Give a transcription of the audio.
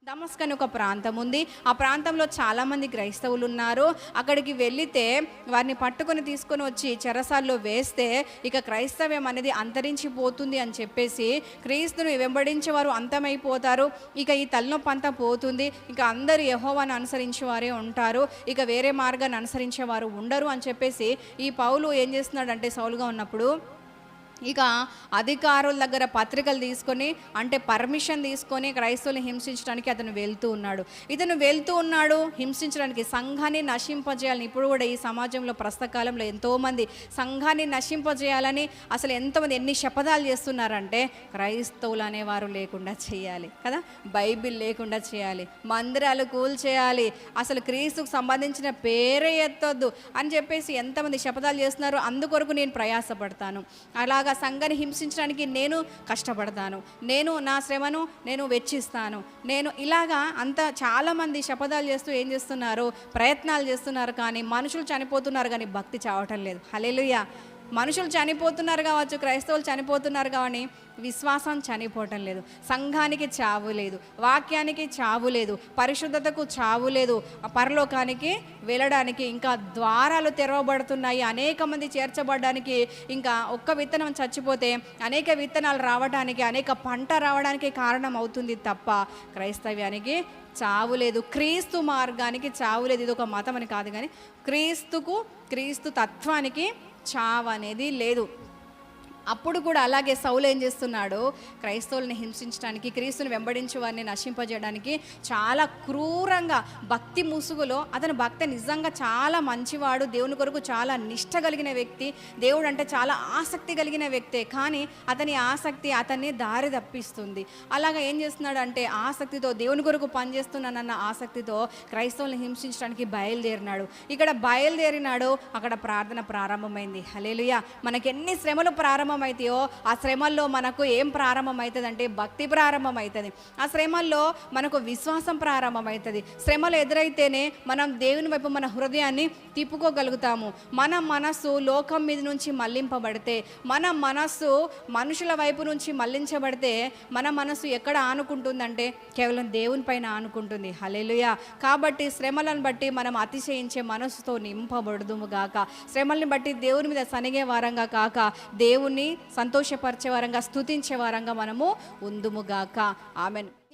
దమస్క్ అని ఒక ప్రాంతం ఉంది. ఆ ప్రాంతంలో చాలామంది క్రైస్తవులు ఉన్నారు. అక్కడికి వెళితే వారిని పట్టుకొని తీసుకొని వచ్చి చెరసాల్లో వేస్తే ఇక క్రైస్తవ్యం అనేది అంతరించిపోతుంది అని చెప్పేసి, క్రీస్తును వెంబడించే వారు అంతమైపోతారు, ఇక ఈ తలనొప్పి అంతా పోతుంది, ఇక అందరూ యెహోవాను అనుసరించే వారే ఉంటారు, ఇక వేరే మార్గాన్ని అనుసరించే వారు ఉండరు అని చెప్పేసి ఈ పౌలు ఏం చేస్తున్నాడంటే, సౌలుగా ఉన్నప్పుడు ఇక అధికారుల దగ్గర పత్రికలు తీసుకొని, అంటే పర్మిషన్ తీసుకొని క్రైస్తవుల్ని హింసించడానికి అతను వెళ్తూ ఉన్నాడు హింసించడానికి, సంఘాన్ని నశింపజేయాలని. ఇప్పుడు కూడా ఈ సమాజంలో ప్రస్తుత కాలంలో ఎంతోమంది సంఘాన్ని నశింపజేయాలని అసలు ఎంతోమంది ఎన్ని శపథాలు చేస్తున్నారంటే, క్రైస్తవులు అనేవారు లేకుండా చేయాలి కదా, బైబిల్ లేకుండా చేయాలి, మందిరాలు కూల్చేయాలి, అసలు క్రీస్తుకు సంబంధించిన పేరే ఎత్తొద్దు అని చెప్పేసి ఎంతమంది శపథాలు చేస్తున్నారు. అందుకొరకు నేను ప్రయాసపడతాను, అలాగా సంఘాన్ని హింసించడానికి నేను కష్టపడతాను, నేను నా శ్రమను నేను వెచ్చిస్తాను, నేను ఇలాగా అంతా చాలామంది శపథాలు చేస్తూ ఏం చేస్తున్నారు, ప్రయత్నాలు చేస్తున్నారు. కానీ మనుషులు చనిపోతున్నారు కానీ భక్తి చావటం లేదు. హల్లెలూయా. మనుషులు చనిపోతున్నారు కావచ్చు, క్రైస్తవులు చనిపోతున్నారు కానీ విశ్వాసం చనిపోవటం లేదు, సంఘానికి చావు లేదు, వాక్యానికి చావు లేదు, పరిశుద్ధతకు చావు లేదు, పరలోకానికి వెళ్ళడానికి ఇంకా ద్వారాలు తెరవబడుతున్నాయి. అనేక మంది చేర్చబడడానికి, ఇంకా ఒక్క విత్తనం చచ్చిపోతే అనేక విత్తనాలు రావడానికి, అనేక పంట రావడానికి కారణం అవుతుంది తప్ప క్రైస్తవ్యానికి చావు లేదు, క్రీస్తు మార్గానికి చావు లేదు. ఇది ఒక మతం అని కాదు, కానీ క్రీస్తు తత్వానికి చావు అనేది లేదు. అప్పుడు కూడా అలాగే సౌలు ఏం చేస్తున్నాడు, క్రైస్తవుల్ని హింసించడానికి, క్రీస్తుని వెంబడించే వారిని నశింపజేయడానికి చాలా క్రూరంగా భక్తి ముసుగులో, అతని భక్తి నిజంగా చాలా మంచివాడు, దేవుని కొరకు చాలా నిష్ట కలిగిన వ్యక్తి, దేవుడు అంటే చాలా ఆసక్తి కలిగిన వ్యక్తే, కానీ అతని ఆసక్తి అతన్ని దారి తప్పిస్తుంది. అలాగా ఏం చేస్తున్నాడు అంటే, ఆసక్తితో దేవుని కొరకు పనిచేస్తున్నానన్న ఆసక్తితో క్రైస్తవుల్ని హింసించడానికి బయలుదేరినాడు. ఇక్కడ బయలుదేరినాడు, అక్కడ ప్రార్థన ప్రారంభమైంది. హల్లెలూయా. మనకి ఎన్ని శ్రమలు అవుతాయో ఆ శ్రమల్లో మనకు ఏం ప్రారంభమవుతుంది అంటే, భక్తి ప్రారంభమవుతుంది. ఆ శ్రమల్లో మనకు విశ్వాసం ప్రారంభమవుతుంది. శ్రమలు ఎదురైతేనే మనం దేవుని వైపు మన హృదయాన్ని తిప్పుకోగలుగుతాము. మన మనస్సు లోకం మీద నుంచి మళ్లింపబడితే, మన మనస్సు మనుషుల వైపు నుంచి మళ్లించబడితే, మన మనస్సు ఎక్కడ ఆనుకుంటుందంటే కేవలం దేవుని పైన ఆనుకుంటుంది. హల్లెలూయా. కాబట్టి శ్రమలను బట్టి మనం అతిశయించే మనస్సుతో నింపబడుదుము గాక. శ్రమల్ని బట్టి దేవుని మీద సనిగే వారంగా కాక, దేవుని సంతోషపరిచే వారంగా, స్తుతించే వారంగా మనము ఉందుముగాక. ఆమెన్.